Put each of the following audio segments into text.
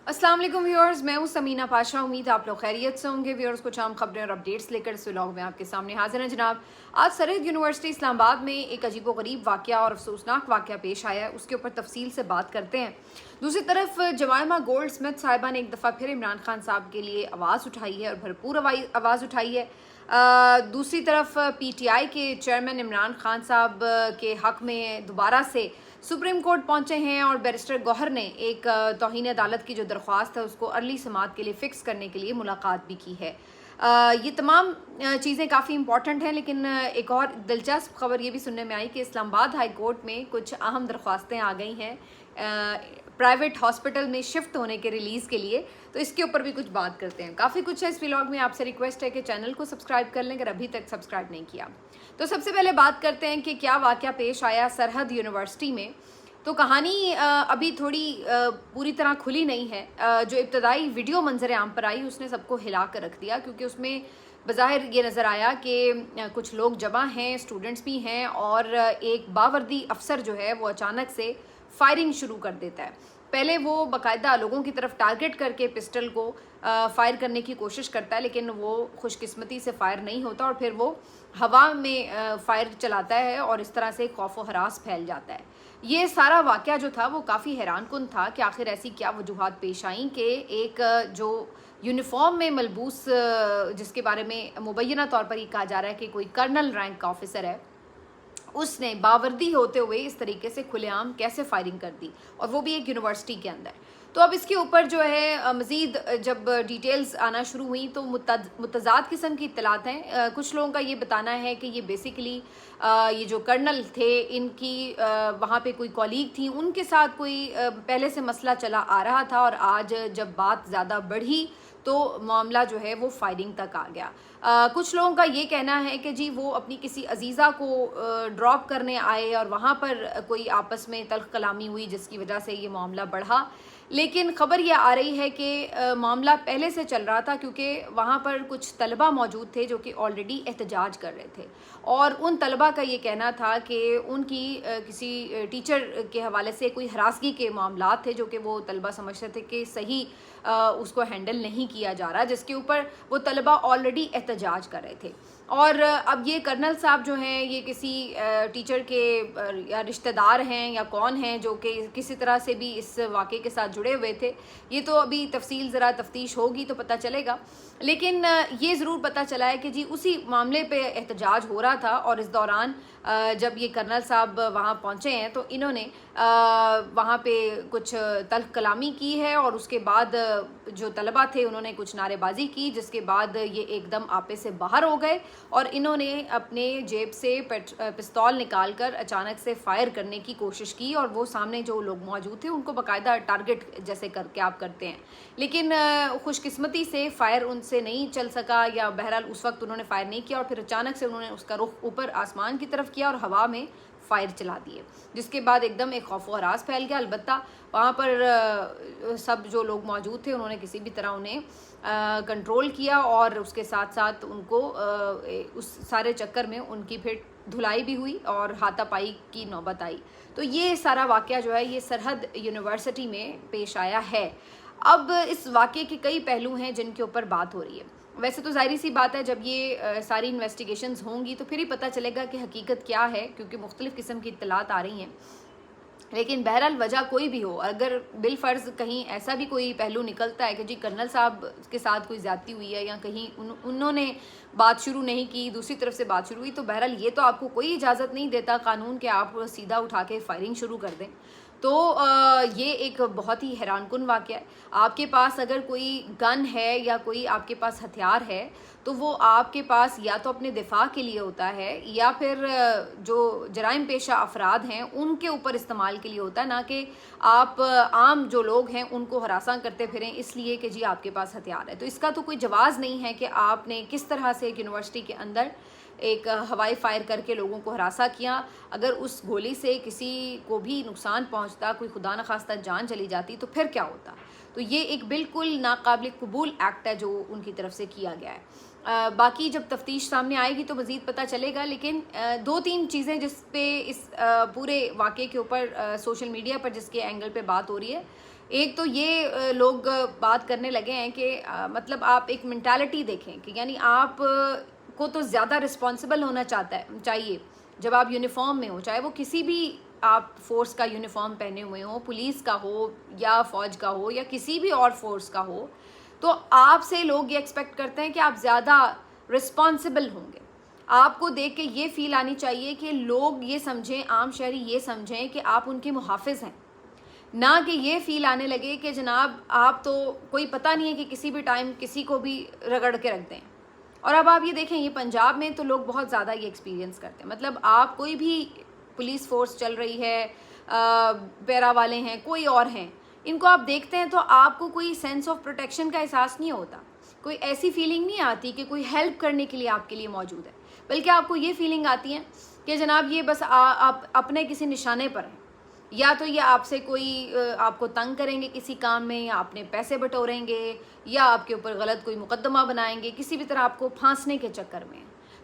अस्सलाम वालेकुम व्यूअर्स, मैं हूं समीना पाशा। उम्मीद आप लोग खैरियत से होंगे। व्यूअर्स, कुछ आम खबरें और अपडेट्स लेकर इस व्लॉग में आपके सामने हाजिर हैं जनाब। आज सरहद यूनिवर्सिटी इस्लामाबाद में एक अजीबोगरीब वाक़या और अफसोसनाक वाक़या पेश आया है, उसके ऊपर तफसील से बात करते हैं। दूसरी तरफ जमायमा गोल्ड स्मिथ साहिबा ने एक दफ़ा फिर इमरान खान साहब के लिए आवाज़ उठाई है और भरपूर आवाज़ उठाई है। दूसरी तरफ PTI के चेयरमैन इमरान खान साहब के हक़ में दोबारा से सुप्रीम कोर्ट पहुंचे हैं और बैरिस्टर गौहर ने एक तौहीन अदालत की जो दरख्वास्त है उसको अर्ली समाअत के लिए फ़िक्स करने के लिए मुलाकात भी की है। ये तमाम चीज़ें काफ़ी इंपॉर्टेंट हैं, लेकिन एक और दिलचस्प खबर ये भी सुनने में आई कि इस्लामाबाद हाई कोर्ट में कुछ अहम दरख्वास्तें आ गई हैं प्राइवेट हॉस्पिटल में शिफ्ट होने के रिलीज़ के लिए। तो इसके ऊपर भी कुछ बात करते हैं। काफ़ी कुछ है इस व्लॉग में। आपसे रिक्वेस्ट है कि चैनल को सब्सक्राइब कर लें अगर अभी तक सब्सक्राइब नहीं किया। तो सबसे पहले बात करते हैं कि क्या वाक़या पेश आया सरहद यूनिवर्सिटी में। तो कहानी अभी थोड़ी पूरी तरह खुली नहीं है। जो इब्तदाई वीडियो मंजर आम पर आई उसने सबको हिला कर रख दिया, क्योंकि उसमें बज़ाहिर ये नज़र आया कि कुछ लोग जमा हैं, स्टूडेंट्स भी हैं, और एक बावर्दी अफसर जो है वो अचानक से फायरिंग शुरू कर देता है। पहले वो बाकायदा लोगों की तरफ टारगेट करके पिस्टल को फायर करने की कोशिश करता है, लेकिन वो खुशकिस्मती से फायर नहीं होता और फिर वो हवा में फायर चलाता है और इस तरह से खौफ व हरास फैल जाता है। ये सारा वाक़या जो था वो काफ़ी हैरानकुन था कि आखिर ऐसी क्या वजूहात पेश आईं कि एक जो यूनिफॉर्म में मलबूस जिसके बारे में मुबैना तौर पर ये कहा जा रहा है कि कोई कर्नल रैंक का ऑफिसर है, उसने बावर्दी होते हुए इस तरीके से खुलेआम कैसे फायरिंग कर दी, और वो भी एक यूनिवर्सिटी के अंदर। तो अब इसके ऊपर जो है मज़ीद जब डिटेल्स आना शुरू हुई तो मुतज़ाद किस्म की इत्तलात हैं। कुछ लोगों का ये बताना है कि ये बेसिकली ये जो कर्नल थे इनकी वहाँ पे कोई कॉलीग थी, उनके साथ कोई पहले से मसला चला आ रहा था, और आज जब बात ज़्यादा बढ़ी तो मामला जो है वो फायरिंग तक आ गया। कुछ लोगों का ये कहना है कि जी वो अपनी किसी अजीज़ा को ड्रॉप करने आए और वहाँ पर कोई आपस में तल्ख कलामी हुई जिसकी वजह से ये मामला बढ़ा। लेकिन ख़बर ये आ रही है कि मामला पहले से चल रहा था, क्योंकि वहाँ पर कुछ तलबा मौजूद थे जो कि ऑलरेडी एहतजाज कर रहे थे, और उन तलबा का ये कहना था कि उनकी किसी टीचर के हवाले से कोई हरासगी के मामला थे जो कि वो तलबा समझते थे कि सही उसको हैंडल नहीं किया जा रहा, जिसके ऊपर वो तलबा ऑलरेडी एहतजाज कर रहे थे। और अब ये कर्नल साहब जो हैं ये किसी टीचर के या रिश्तेदार हैं या कौन हैं जो कि किसी तरह से भी इस वाक़े के साथ जुड़े हुए थे, ये तो अभी तफसील ज़रा तफ्तीश होगी तो पता चलेगा। लेकिन ये ज़रूर पता चला है कि जी उसी मामले पे एहतजाज हो रहा था, और इस दौरान जब ये कर्नल साहब वहाँ पहुँचे हैं तो इन्होंने वहाँ पे कुछ तल्ख कलामी की है, और उसके बाद जो तलबा थे उन्होंने कुछ नारेबाजी की, जिसके बाद ये एकदम आपे से बाहर हो गए और इन्होंने अपने जेब से पिस्तौल निकाल कर अचानक से फायर करने की कोशिश की, और वो सामने जो लोग मौजूद थे उनको बाकायदा टारगेट जैसे करके आप करते हैं। लेकिन खुशकिस्मती से फायर उनसे नहीं चल सका, या बहरहाल उस वक्त उन्होंने फायर नहीं किया, और फिर अचानक से उन्होंने उसका रुख ऊपर आसमान की तरफ किया और हवा में फायर चला दिए, जिसके बाद एकदम एक खौफ व हरास फैल गया। अलबत्ता वहाँ पर सब जो लोग मौजूद थे उन्होंने किसी भी तरह उन्हें कंट्रोल किया, और उसके साथ साथ उनको उस सारे चक्कर में उनकी फिर धुलाई भी हुई और हाथापाई की नौबत आई। तो ये सारा वाक़या जो है ये सरहद यूनिवर्सिटी में पेश आया है। अब इस वाक़े के कई पहलू हैं जिनके ऊपर बात हो रही है। वैसे तो ज़ाहिर सी बात है, जब ये सारी इन्वेस्टिगेशंस होंगी तो फिर ही पता चलेगा कि हकीकत क्या है, क्योंकि मुख्तलिफ़ किस्म की इत्तलात आ रही हैं। लेकिन बहरहाल वजह कोई भी हो, अगर बिलफ़र्ज़ कहीं ऐसा भी कोई पहलू निकलता है कि जी कर्नल साहब के साथ कोई ज़्यादती हुई है या कहीं उन्होंने बात शुरू नहीं की, दूसरी तरफ से बात शुरू हुई, तो बहरहाल ये तो आपको कोई इजाज़त नहीं देता कानून के आप सीधा उठा के फायरिंग शुरू कर दें। तो ये एक बहुत ही हैरानकुन वाक़या है। आपके पास अगर कोई गन है या कोई आपके पास हथियार है तो वो आपके पास या तो अपने दिफा के लिए होता है, या फिर जो जराइम पेशा अफराद हैं उनके ऊपर इस्तेमाल के लिए होता है, ना कि आप आम जो लोग हैं उनको हरासा करते फिरें इसलिए कि जी आपके पास हथियार है। तो इसका तो कोई जवाज़ नहीं है कि आपने किस तरह से एक यूनिवर्सिटी के अंदर एक हवाई फायर करके लोगों को हरासा किया। अगर उस गोली से किसी को भी नुकसान पहुंचता, कोई खुदा न खास्ता जान चली जाती, तो फिर क्या होता। तो ये एक बिल्कुल नाकाबिल कबूल एक्ट है जो उनकी तरफ से किया गया है। बाकी जब तफ्तीश सामने आएगी तो मज़ीद पता चलेगा, लेकिन दो तीन चीज़ें जिस पे इस पूरे वाक़े के ऊपर सोशल मीडिया पर जिसके एंगल पे बात हो रही है, ایک تو یہ لوگ بات کرنے لگے ہیں کہ مطلب آپ ایک مینٹالٹی دیکھیں کہ یعنی آپ کو تو زیادہ رسپانسبل ہونا چاہیے جب آپ یونیفارم میں ہو، چاہے وہ کسی بھی آپ فورس کا یونیفارم پہنے ہوئے ہوں، پولیس کا ہو یا فوج کا ہو یا کسی بھی اور فورس کا ہو، تو آپ سے لوگ یہ ایکسپیکٹ کرتے ہیں کہ آپ زیادہ رسپانسبل ہوں گے. آپ کو دیکھ کے یہ فیل آنی چاہیے کہ لوگ یہ سمجھیں، عام شہری یہ سمجھیں کہ آپ ان کے محافظ ہیں، نہ کہ یہ فیل آنے لگے کہ جناب آپ تو کوئی پتہ نہیں ہے کہ کسی بھی ٹائم کسی کو بھی رگڑ کے رکھ دیں. اور اب آپ یہ دیکھیں، یہ پنجاب میں تو لوگ بہت زیادہ یہ ایکسپیرینس کرتے ہیں. مطلب آپ کوئی بھی پولیس فورس چل رہی ہے، پیرا والے ہیں، کوئی اور ہیں، ان کو آپ دیکھتے ہیں تو آپ کو کوئی سینس آف پروٹیکشن کا احساس نہیں ہوتا، کوئی ایسی فیلنگ نہیں آتی کہ کوئی ہیلپ کرنے کے لیے آپ کے لیے موجود ہے، بلکہ آپ کو یہ فیلنگ آتی ہے کہ جناب یہ بس آپ اپنے کسی نشانے پر ہیں، یا تو یہ آپ سے کوئی آپ کو تنگ کریں گے کسی کام میں، یا اپنے پیسے بٹوریں گے، یا آپ کے اوپر غلط کوئی مقدمہ بنائیں گے، کسی بھی طرح آپ کو پھانسنے کے چکر میں.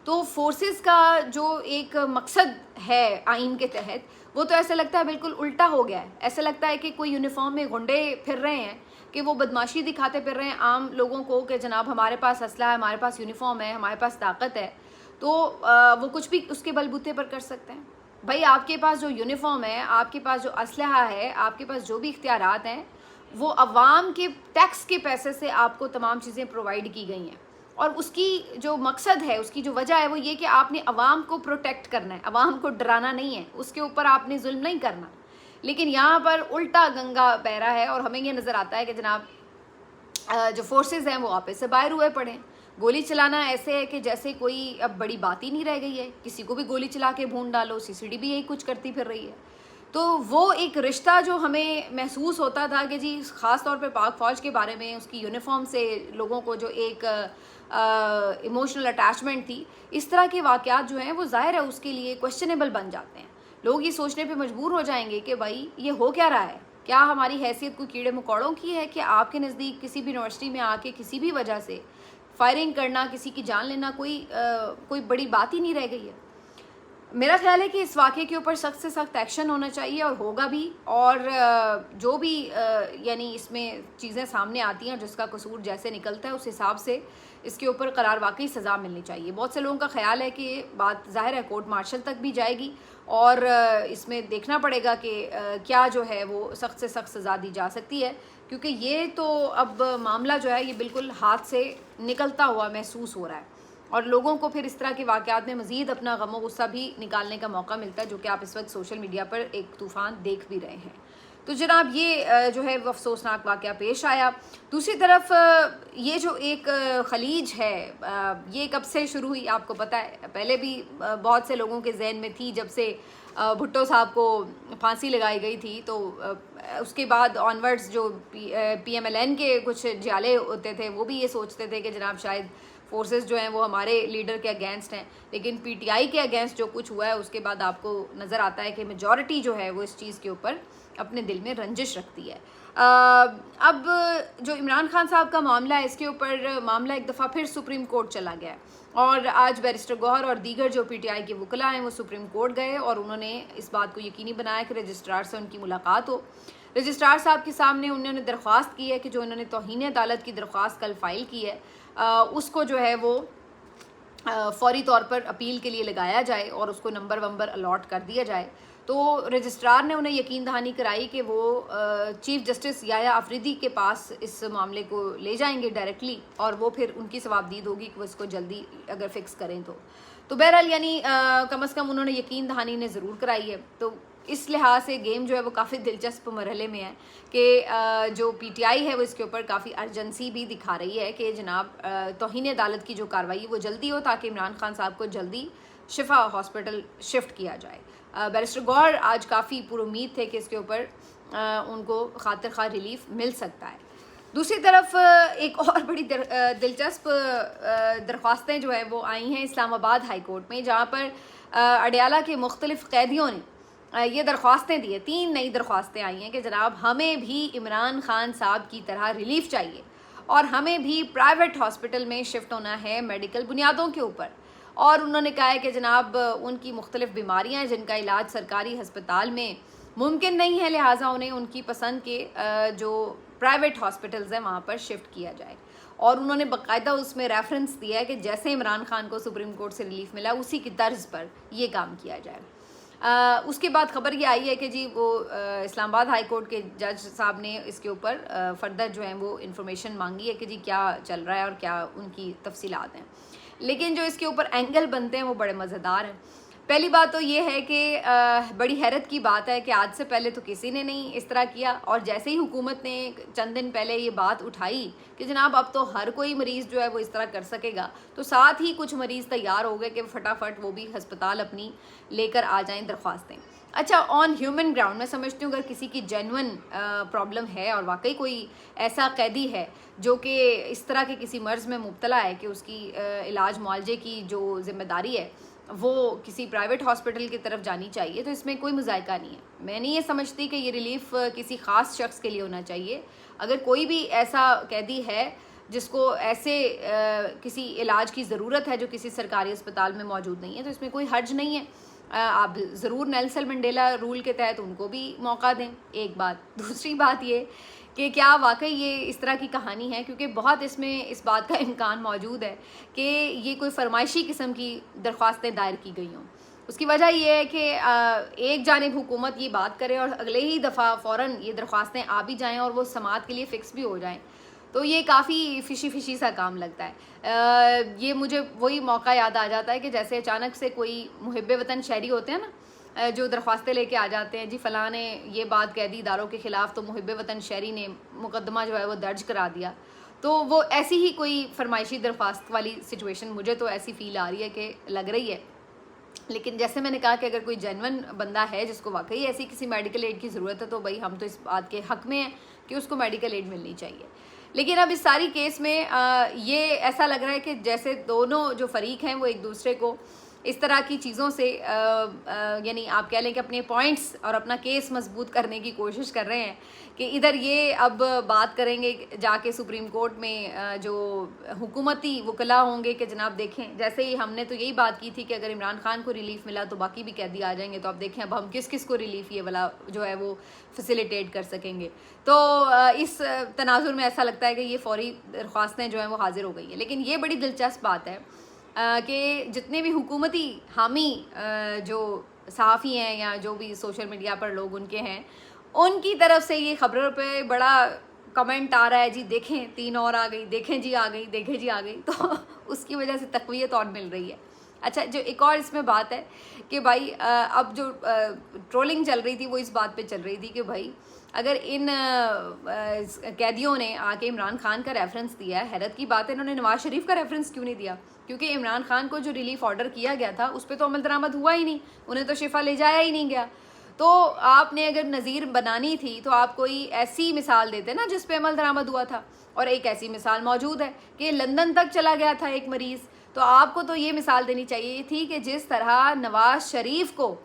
تو فورسز کا جو ایک مقصد ہے آئین کے تحت، وہ تو ایسا لگتا ہے بالکل الٹا ہو گیا ہے. ایسا لگتا ہے کہ کوئی یونیفارم میں گنڈے پھر رہے ہیں کہ وہ بدماشی دکھاتے پھر رہے ہیں عام لوگوں کو کہ جناب ہمارے پاس اسلحہ ہے، ہمارے پاس یونیفارم ہے، ہمارے پاس طاقت ہے، تو وہ کچھ بھی اس کے بلبوتے پر کر سکتے ہیں. بھائی آپ کے پاس جو یونیفارم ہے، آپ کے پاس جو اسلحہ ہے، آپ کے پاس جو بھی اختیارات ہیں، وہ عوام کے ٹیکس کے پیسے سے آپ کو تمام چیزیں پرووائڈ کی گئی ہیں. اور اس کی جو مقصد ہے، اس کی جو وجہ ہے، وہ یہ کہ آپ نے عوام کو پروٹیکٹ کرنا ہے، عوام کو ڈرانا نہیں ہے، اس کے اوپر آپ نے ظلم نہیں کرنا. لیکن یہاں پر الٹا گنگا بہہ رہا ہے، اور ہمیں یہ نظر آتا ہے کہ جناب جو فورسز ہیں وہ آپس سے باہر ہوئے پڑے ہیں. گولی چلانا ایسے ہے کہ جیسے کوئی اب بڑی بات ہی نہیں رہ گئی ہے، کسی کو بھی گولی چلا کے بھون ڈالو، CCD بھی یہی کچھ کرتی پھر رہی ہے. تو وہ ایک رشتہ جو ہمیں محسوس ہوتا تھا کہ جی خاص طور پہ پاک فوج کے بارے میں، اس کی یونیفارم سے لوگوں کو جو ایک ایموشنل اٹیچمنٹ تھی، اس طرح کے واقعات جو ہیں وہ ظاہر ہے اس کے لیے کویسچنیبل بن جاتے ہیں. لوگ یہ سوچنے پہ مجبور ہو جائیں گے کہ بھائی یہ ہو کیا رہا ہے، کیا ہماری حیثیت کوئی کیڑے مکوڑوں کی ہے کہ آپ کے نزدیک کسی بھی یونیورسٹی میں آ کے کسی بھی وجہ سے فائرنگ کرنا، کسی کی جان لینا کوئی بڑی بات ہی نہیں رہ گئی ہے. میرا خیال ہے کہ اس واقعے کے اوپر سخت سے سخت ایکشن ہونا چاہیے، اور ہوگا بھی. اور جو بھی یعنی اس میں چیزیں سامنے آتی ہیں، جس کا قصور جیسے نکلتا ہے اس حساب سے اس کے اوپر قرار واقعی سزا ملنی چاہیے. بہت سے لوگوں کا خیال ہے کہ یہ بات ظاہر ہے کورٹ مارشل تک بھی جائے گی، اور اس میں دیکھنا پڑے گا کہ کیا جو ہے وہ سخت سے سخت سزا دی جا سکتی ہے، کیونکہ یہ تو اب معاملہ جو ہے یہ بالکل ہاتھ سے نکلتا ہوا محسوس ہو رہا ہے، اور لوگوں کو پھر اس طرح کے واقعات میں مزید اپنا غم و غصہ بھی نکالنے کا موقع ملتا ہے، جو کہ آپ اس وقت سوشل میڈیا پر ایک طوفان دیکھ بھی رہے ہیں. تو جناب یہ جو ہے وہ افسوسناک واقعہ پیش آیا. دوسری طرف یہ جو ایک خلیج ہے، یہ کب سے شروع ہوئی آپ کو پتہ ہے؟ پہلے بھی بہت سے لوگوں کے ذہن میں تھی، جب سے بھٹو صاحب کو پھانسی لگائی گئی تھی، تو اس کے بعد آنورڈز جو PMLN کے کچھ جالے ہوتے تھے وہ بھی یہ سوچتے تھے کہ جناب شاید فورسز جو ہیں وہ ہمارے لیڈر کے اگینسٹ ہیں. لیکن PTI کے اگینسٹ جو کچھ ہوا ہے اس کے بعد آپ کو نظر آتا ہے کہ میجورٹی جو ہے وہ اس چیز کے اوپر اپنے دل میں رنجش رکھتی ہے. اب جو عمران خان صاحب کا معاملہ ہے، اس کے اوپر معاملہ ایک دفعہ پھر سپریم کورٹ چلا گیا ہے، اور آج بیرسٹر گوہر اور دیگر جو PTI کے وکلاء ہیں وہ سپریم کورٹ گئے، اور انہوں نے اس بات کو یقینی بنایا کہ رجسٹرار سے ان کی ملاقات ہو. رجسٹرار صاحب کے سامنے انہوں نے درخواست کی ہے کہ جو انہوں نے توہین عدالت کی درخواست کل فائل کی ہے، اس کو جو ہے وہ فوری طور پر اپیل کے لیے لگایا جائے اور اس کو نمبر الاٹ کر دیا جائے. تو رجسٹرار نے انہیں یقین دہانی کرائی کہ وہ چیف جسٹس یحییٰ آفریدی کے پاس اس معاملے کو لے جائیں گے ڈائریکٹلی، اور وہ پھر ان کی ثوابدید ہوگی کہ وہ اس کو جلدی اگر فکس کریں تو بہرحال یعنی کم از کم انہوں نے یقین دہانی نے ضرور کرائی ہے. تو اس لحاظ سے گیم جو ہے وہ کافی دلچسپ مرحلے میں ہے کہ جو PTI ہے وہ اس کے اوپر کافی ارجنسی بھی دکھا رہی ہے کہ جناب توہین عدالت کی جو کارروائی وہ جلدی ہو، تاکہ عمران خان صاحب کو جلدی شفا ہاسپٹل شفٹ کیا جائے. بیرسٹر گوہر آج کافی پر امید تھے کہ اس کے اوپر ان کو خاطر خواہ ریلیف مل سکتا ہے. دوسری طرف ایک اور بڑی دلچسپ درخواستیں جو ہیں وہ آئی ہیں اسلام آباد ہائی کورٹ میں، جہاں پر اڈیالہ کے مختلف قیدیوں نے یہ درخواستیں دی ہیں. 3 نئی درخواستیں آئی ہیں کہ جناب ہمیں بھی عمران خان صاحب کی طرح ریلیف چاہیے، اور ہمیں بھی پرائیویٹ ہاسپٹل میں شفٹ ہونا ہے میڈیکل بنیادوں کے اوپر. اور انہوں نے کہا ہے کہ جناب ان کی مختلف بیماریاں ہیں جن کا علاج سرکاری ہسپتال میں मुमकिन नहीं है, लिहाजा उन्हें उनकी पसंद के जो प्राइवेट हॉस्पिटल्स हैं वहाँ पर शिफ्ट किया जाए। और उन्होंने बाकायदा उसमें रेफरेंस दिया है कि जैसे इमरान खान को सुप्रीम कोर्ट से रिलीफ मिला उसी की तर्ज पर ये काम किया जाए। उसके बाद खबर ये आई है कि जी वो इस्लामाबाद हाई कोर्ट के जज साहब ने इसके ऊपर फर्दर जो है वो इन्फॉर्मेशन मांगी है कि जी क्या चल रहा है और क्या उनकी तफसीलात हैं। लेकिन जो इसके ऊपर एंगल बनते हैं वो बड़े मज़ेदार हैं। पहली बात तो ये है कि बड़ी हैरत की बात है कि आज से पहले तो किसी ने नहीं इस तरह किया, और जैसे ही हुकूमत ने चंद दिन पहले ये बात उठाई कि जनाब अब तो हर कोई मरीज़ जो है वो इस तरह कर सकेगा, तो साथ ही कुछ मरीज़ तैयार हो गए कि फटाफट वो भी हस्पताल अपनी लेकर आ जाएं दरख्वास्तें। अच्छा, ऑन ह्यूमन ग्राउंड मैं समझती हूँ अगर किसी की जेन्युइन प्रॉब्लम है और वाकई कोई ऐसा कैदी है जो कि इस तरह के किसी मर्ज़ में मुब्तला है कि उसकी इलाज मुआलजे की जो ज़िम्मेदारी है वो किसी प्राइवेट हॉस्पिटल की तरफ जानी चाहिए, तो इसमें कोई मुज़ायका नहीं है। मैं नहीं ये समझती कि ये रिलीफ़ किसी ख़ास शख्स के लिए होना चाहिए। अगर कोई भी ऐसा कैदी है जिसको ऐसे किसी इलाज की ज़रूरत है जो किसी सरकारी अस्पताल में मौजूद नहीं है, तो इसमें कोई हर्ज नहीं है। आप ज़रूर नेल्सन मंडेला रूल के तहत उनको भी मौका दें, एक बात। दूसरी बात ये कि क्या वाकई ये इस तरह की कहानी है, क्योंकि बहुत इसमें इस बात का इम्कान मौजूद है कि ये कोई फरमाइशी किस्म की दरख्वास्तें दायर की गई हों। उसकी वजह ये है कि एक जानिब हुकूमत ये बात करे और अगले ही दफ़ा फ़ौरन ये दरख्वास्तें आ भी जाएँ और वो समाअत के लिए फ़िक्स भी हो जाएँ, तो ये काफ़ी फ़िशी सा काम लगता है। ये मुझे वही मौका याद आ जाता है कि जैसे अचानक से कोई मुहिब्बे वतन शहरी होते हैं ना, जो दरख्वास्तें लेके आ जाते हैं, जी फ़लाँ ने ये बात कह दी इदारों के ख़िलाफ़ तो मुहिब्बे वतन शहरी ने मुकदमा जो है वो दर्ज करा दिया। तो वो ऐसी ही कोई फरमाइशी दरख्वास्त वाली सिचुएशन मुझे तो ऐसी फ़ील आ रही है कि लग रही है। लेकिन जैसे मैंने कहा कि अगर कोई जेन्युइन बंदा है जिसको वाकई ऐसी किसी मेडिकल एड की ज़रूरत है, तो भाई हम तो इस बात के हक़ में हैं कि उसको मेडिकल एड मिलनी चाहिए। लेकिन अब इस सारी केस में ये ऐसा लग रहा है कि जैसे दोनों जो फरीक हैं वो एक दूसरे को इस तरह की चीज़ों से यानी आप कह लें कि अपने पॉइंट्स और अपना केस मजबूत करने की कोशिश कर रहे हैं कि इधर ये अब बात करेंगे जाके सुप्रीम कोर्ट में जो हुकूमती वकला होंगे कि जनाब देखें, जैसे ही हमने तो यही बात की थी कि अगर इमरान खान को रिलीफ मिला तो बाकी भी कैदी आ जाएंगे, तो अब देखें अब हम किस किस को रिलीफ ये वाला जो है वो फैसिलिटेट कर सकेंगे। तो इस तनाजुर में ऐसा लगता है कि ये फौरी दरख्वास्तें जो हैं वो हाजिर हो गई हैं। लेकिन ये बड़ी दिलचस्प बात है कि जितने भी हुकूमती हामी जो सहाफ़ी हैं या जो भी सोशल मीडिया पर लोग उनके हैं, उनकी तरफ से ये ख़बरों पे बड़ा कमेंट आ रहा है, जी देखें 3 और आ गई, देखें जी आ गई, देखें जी आ गई, तो उसकी वजह से तक़वियत और मिल रही है। अच्छा, जो एक और इसमें बात है कि भाई अब जो ट्रोलिंग चल रही थी वो इस बात पे चल रही थी कि भाई अगर इन कैदियों ने आके इमरान खान का रेफरेंस दिया है, हैरत की बात है इन्होंने नवाज शरीफ का रेफरेंस क्यों नहीं दिया, क्योंकि इमरान खान को जो रिलीफ ऑर्डर किया गया था उस पर तो अमल दरामद हुआ ही नहीं, उन्हें तो शिफा ले जाया ही नहीं गया। तो आपने अगर नज़ीर बनानी थी तो आप कोई ऐसी मिसाल देते ना जिस पे अमल दरामद हुआ था, और एक ऐसी मिसाल मौजूद है कि लंदन तक चला गया था एक मरीज़, तो आपको तो ये मिसाल देनी चाहिए थी कि जिस तरह नवाज शरीफ को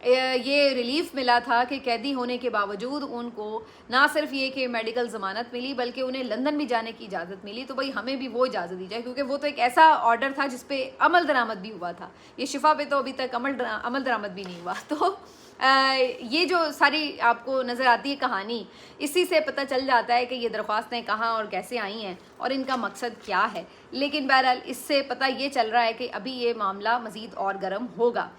ये रिलीफ मिला था कि कैदी होने के बावजूद उनको ना सिर्फ ये कि मेडिकल ज़मानत मिली बल्कि उन्हें लंदन भी जाने की इजाज़त मिली, तो भाई हमें भी वो इजाज़त दी जाए, क्योंकि वो तो एक ऐसा ऑर्डर था जिस पे अमल दरामद भी हुआ था। ये शिफा पे तो अभी तक अमल दरामद भी नहीं हुआ। तो ये जो सारी आपको नज़र आती है कहानी, इसी से पता चल जाता है कि ये दरख्वास्तें कहाँ और कैसे आई हैं और इनका मकसद क्या है। लेकिन बहरहाल इससे पता ये चल रहा है कि अभी ये मामला मज़ीद और गर्म होगा।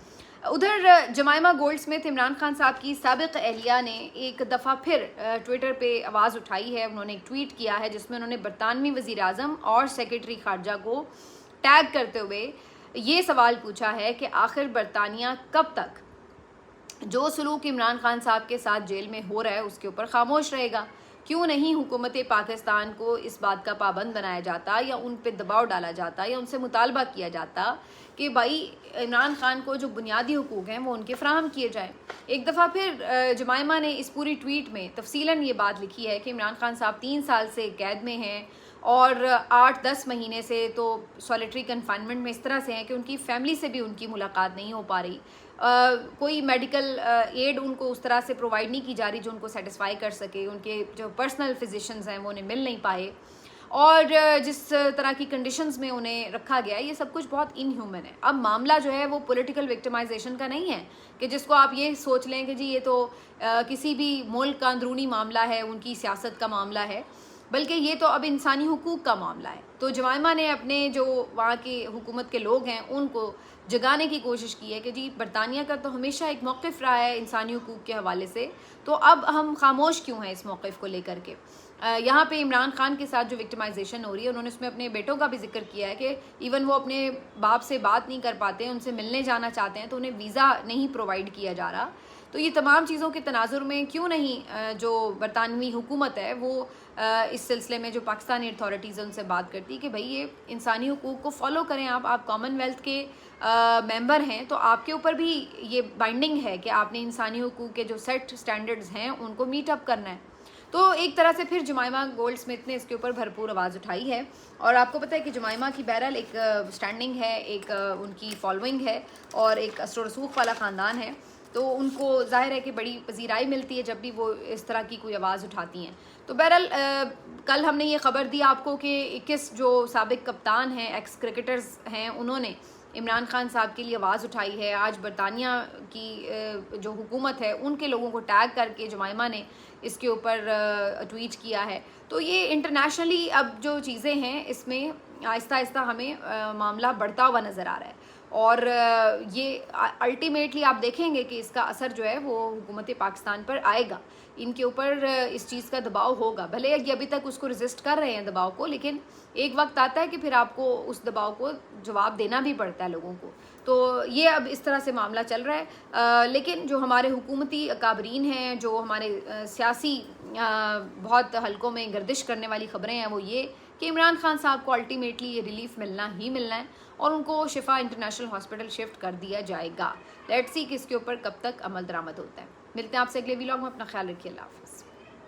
उधर जमाइमा गोल्डस्मिथ इमरान खान साहब की साबिक़ एहलिया ने एक दफ़ा फिर ट्विटर पे आवाज़ उठाई है। उन्होंने एक ट्वीट किया है जिसमें उन्होंने बरतानवी वज़ीर आज़म और सेक्रेटरी ख़ारजा को टैग करते हुए ये सवाल पूछा है कि आखिर बरतानिया कब तक जो सलूक इमरान खान साहब के साथ जेल में हो रहा है उसके ऊपर खामोश रहेगा। क्यों नहीं हुकूमत पाकिस्तान को इस बात का पाबंद बनाया जाता या उन पे दबाव डाला जाता या उनसे मुतालबा किया जाता कि भाई इमरान खान को जो बुनियादी हुकूक हैं वो उनके फ़राहम किए जाएँ। एक दफ़ा फिर जमाइमा ने इस पूरी ट्वीट में तफसीलन ये बात लिखी है कि इमरान खान साहब 3 साल से कैद में हैं और 8-10 महीने से तो सॉलिटरी कन्फाइनमेंट में इस तरह से हैं कि उनकी फ़ैमिली से भी उनकी मुलाकात नहीं हो पा रही। कोई मेडिकल एड उनको उस तरह से प्रोवाइड नहीं की जा रही जो उनको सेटिस्फाई कर सके। उनके जो पर्सनल फिजिशंस हैं वो उन्हें मिल नहीं पाए اور جس طرح کی کنڈیشنز میں انہیں رکھا گیا ہے یہ سب کچھ بہت ان ہیومن ہے. اب معاملہ جو ہے وہ پولیٹیکل وکٹمائزیشن کا نہیں ہے کہ جس کو آپ یہ سوچ لیں کہ جی یہ تو کسی بھی ملک کا اندرونی معاملہ ہے, ان کی سیاست کا معاملہ ہے, بلکہ یہ تو اب انسانی حقوق کا معاملہ ہے. تو جمائمہ نے اپنے جو وہاں کی حکومت کے لوگ ہیں ان کو جگانے کی کوشش کی ہے کہ جی برطانیہ کا تو ہمیشہ ایک موقف رہا ہے انسانی حقوق کے حوالے سے, تو اب ہم خاموش کیوں ہیں اس موقف کو لے کر کے. یہاں پہ عمران خان کے ساتھ جو وکٹمائزیشن ہو رہی ہے انہوں نے اس میں اپنے بیٹوں کا بھی ذکر کیا ہے کہ ایون وہ اپنے باپ سے بات نہیں کر پاتے, ان سے ملنے جانا چاہتے ہیں تو انہیں ویزا نہیں پرووائڈ کیا جا رہا. تو یہ تمام چیزوں کے تناظر میں کیوں نہیں جو برطانوی حکومت ہے وہ اس سلسلے میں جو پاکستانی اتھارٹیز ہیں ان سے بات کرتی کہ بھائی یہ انسانی حقوق کو فالو کریں, آپ کامن ویلتھ کے ممبر ہیں تو آپ کے اوپر بھی یہ بائنڈنگ ہے کہ آپ نے انسانی حقوق کے جو سیٹ سٹینڈرڈز ہیں ان کو میٹ اپ کرنا ہے. تو ایک طرح سے پھر جمائمہ گولڈ سمتھ نے اس کے اوپر بھرپور آواز اٹھائی ہے. اور آپ کو پتہ ہے کہ جمائمہ کی بہرحال ایک سٹینڈنگ ہے, ایک ان کی فالوئنگ ہے اور ایک اسر و رسوخ والا خاندان ہے, تو ان کو ظاہر ہے کہ بڑی پذیرائی ملتی ہے جب بھی وہ اس طرح کی کوئی آواز اٹھاتی ہیں. تو بہرحال کل ہم نے یہ خبر دی آپ کو کہ 21 جو سابق کپتان ہیں, ایکس کرکٹرز ہیں, انہوں نے عمران خان صاحب کے لیے آواز اٹھائی ہے. آج برطانیہ کی جو حکومت ہے ان کے لوگوں کو ٹیگ کر کے جمائمہ نے اس کے اوپر ٹویٹ کیا ہے. تو یہ انٹرنیشنلی اب جو چیزیں ہیں اس میں آہستہ آہستہ ہمیں معاملہ بڑھتا ہوا نظر آ رہا ہے, اور یہ الٹیمیٹلی آپ دیکھیں گے کہ اس کا اثر جو ہے وہ حکومت پاکستان پر آئے گا. ان کے اوپر اس چیز کا دباؤ ہوگا, بھلے یہ ابھی تک اس کو ریزسٹ کر رہے ہیں دباؤ کو, لیکن ایک وقت آتا ہے کہ پھر آپ کو اس دباؤ کو جواب دینا بھی پڑتا ہے لوگوں کو. تو یہ اب اس طرح سے معاملہ چل رہا ہے. لیکن جو ہمارے حکومتی اکابرین ہیں, جو ہمارے سیاسی بہت حلقوں میں گردش کرنے والی خبریں ہیں, وہ یہ کہ عمران خان صاحب کو الٹیمیٹلی یہ ریلیف ملنا ہی ملنا ہے اور ان کو شفا انٹرنیشنل ہاسپٹل شفٹ کر دیا جائے گا. لیٹس سی کہ اس کے اوپر کب تک عمل درآمد ہوتا ہے. ملتے ہیں آپ سے اگلے ویلاگ میں, اپنا خیال رکھیے, اللہ حافظ.